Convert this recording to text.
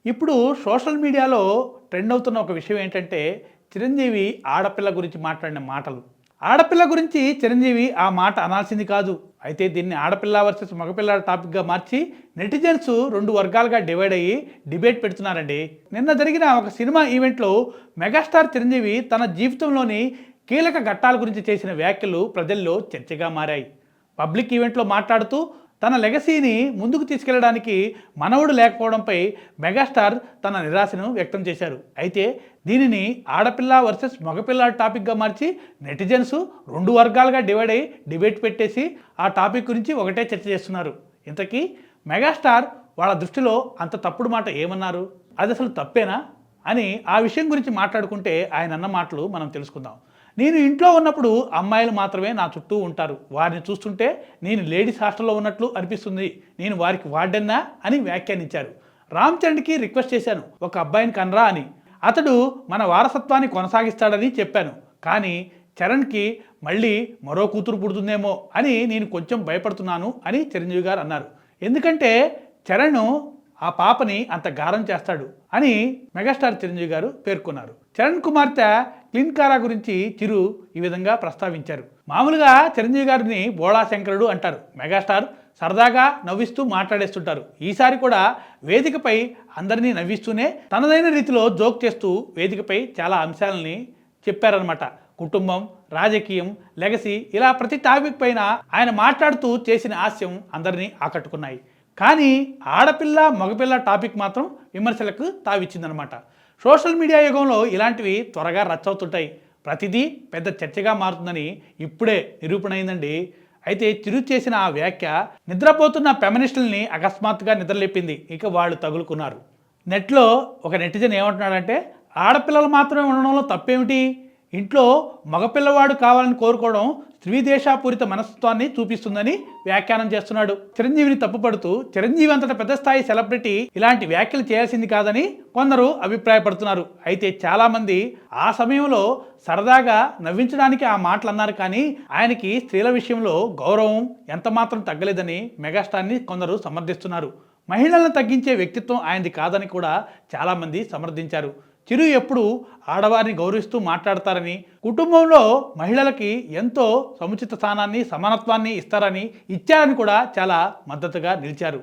ఇప్పుడు సోషల్ మీడియాలో ట్రెండ్ అవుతున్న ఒక విషయం ఏంటంటే చిరంజీవి ఆడపిల్ల గురించి మాట్లాడిన మాటలు. ఆడపిల్ల గురించి చిరంజీవి ఆ మాట అనాల్సింది కాదు. అయితే దీన్ని ఆడపిల్ల వర్సెస్ మగపిల్ల టాపిక్గా మార్చి నెటిజన్స్ రెండు వర్గాలుగా డివైడ్ అయ్యి డిబేట్ పెడుతున్నారండి. నిన్న జరిగిన ఒక సినిమా ఈవెంట్లో మెగాస్టార్ చిరంజీవి తన జీవితంలోని కీలక ఘట్టాల గురించి చేసిన వ్యాఖ్యలు ప్రజల్లో చర్చగా మారాయి. పబ్లిక్ ఈవెంట్లో మాట్లాడుతూ తన లెగసీని ముందుకు తీసుకెళ్లడానికి మనవడు లేకపోవడంపై మెగాస్టార్ తన నిరాశను వ్యక్తం చేశారు. అయితే దీనిని ఆడపిల్ల వర్సెస్ మగపిల్ల టాపిక్గా మార్చి నెటిజన్స్ రెండు వర్గాలుగా డివైడ్ అయ్యి డిబేట్ పెట్టేసి ఆ టాపిక్ గురించి ఒకటే చర్చ చేస్తున్నారు. ఇంతకీ మెగాస్టార్ వాళ్ళ దృష్టిలో అంత తప్పుడు మాట ఏమన్నారు, అది అసలు తప్పేనా అని ఆ విషయం గురించి మాట్లాడుకుంటే ఆయన అన్న మాటలు మనం తెలుసుకుందాం. నేను ఇంట్లో ఉన్నప్పుడు అమ్మాయిలు మాత్రమే నా చుట్టూ ఉంటారు. వారిని చూస్తుంటే నేను లేడీస్ హాస్టల్లో ఉన్నట్లు అనిపిస్తుంది. నేను వారికి వార్డెన్నా అని వ్యాఖ్యానించారు. రామ్ చరణ్కి రిక్వెస్ట్ చేశాను, ఒక అబ్బాయిని కనరా అని. అతడు మన వారసత్వాన్ని కొనసాగిస్తాడని చెప్పాను. కానీ చరణ్కి మళ్ళీ మరో కూతురు పుడుతుందేమో అని నేను కొంచెం భయపడుతున్నాను అని చిరంజీవి గారు అన్నారు. ఎందుకంటే చరణ్ ఆ పాపని అంత గారం చేస్తాడు అని మెగాస్టార్ చిరంజీవి గారు పేర్కొన్నారు. చరణ్ కుమార్తె క్లిన్కారా గురించి చిరు ఈ విధంగా ప్రస్తావించారు. మామూలుగా చిరంజీవి గారిని బోళా శంకరుడు అంటారు. మెగాస్టార్ సరదాగా నవ్విస్తూ మాట్లాడేస్తుంటారు. ఈసారి కూడా వేదికపై అందరినీ నవ్విస్తూనే తనదైన రీతిలో జోక్ చేస్తూ వేదికపై చాలా అంశాలని చెప్పారనమాట. కుటుంబం, రాజకీయం, లెగసీ ఇలా ప్రతి టాపిక్ పైన ఆయన మాట్లాడుతూ చేసిన హాస్యం అందరినీ ఆకట్టుకున్నాయి. కానీ ఆడపిల్ల మగపిల్ల టాపిక్ మాత్రం విమర్శలకు తావిచ్చిందనమాట. సోషల్ మీడియా యుగంలో ఇలాంటివి త్వరగా రచ్చవుతుంటాయి. ప్రతిదీ పెద్ద చర్చగా మారుతుందని ఇప్పుడే నిరూపణ అయిందండి. అయితే చిరు చేసిన ఆ వ్యాఖ్య నిద్రపోతున్న ఫెమినిస్టుల్ని అకస్మాత్తుగా నిద్రలేపింది. ఇక వాళ్ళు తగులుకున్నారు. నెట్లో ఒక నెటిజన్ ఏమంటున్నాడంటే, ఆడపిల్లలు మాత్రమే ఉండడంలో తప్పేమిటి, ఇంట్లో మగపిల్లవాడు కావాలని కోరుకోవడం స్త్రీదేశాపూరిత మనస్తత్వాన్ని చూపిస్తుందని వ్యాఖ్యానం చేస్తున్నాడు. చిరంజీవిని తప్పుపడుతూ చిరంజీవి అంతటా పెద్ద స్థాయి సెలబ్రిటీ ఇలాంటి వ్యాఖ్యలు చేయాల్సింది కాదని కొందరు అభిప్రాయపడుతున్నారు. అయితే చాలామంది ఆ సమయంలో సరదాగా నవ్వించడానికి ఆ మాటలు అన్నారు. కానీ ఆయనకి స్త్రీల విషయంలో గౌరవం ఎంతమాత్రం తగ్గలేదని మెగాస్టార్ని కొందరు సమర్థిస్తున్నారు. మహిళలను తగ్గించే వ్యక్తిత్వం ఆయనది కాదని కూడా చాలామంది సమర్థించారు. చిరు ఎప్పుడు ఆడవారిని గౌరవిస్తూ మాట్లాడతారని, కుటుంబంలో మహిళలకి ఎంతో సముచిత స్థానాన్ని, సమానత్వాన్ని ఇస్తారని, ఇచ్చారని కూడా చాలా మద్దతుగా నిలిచారు.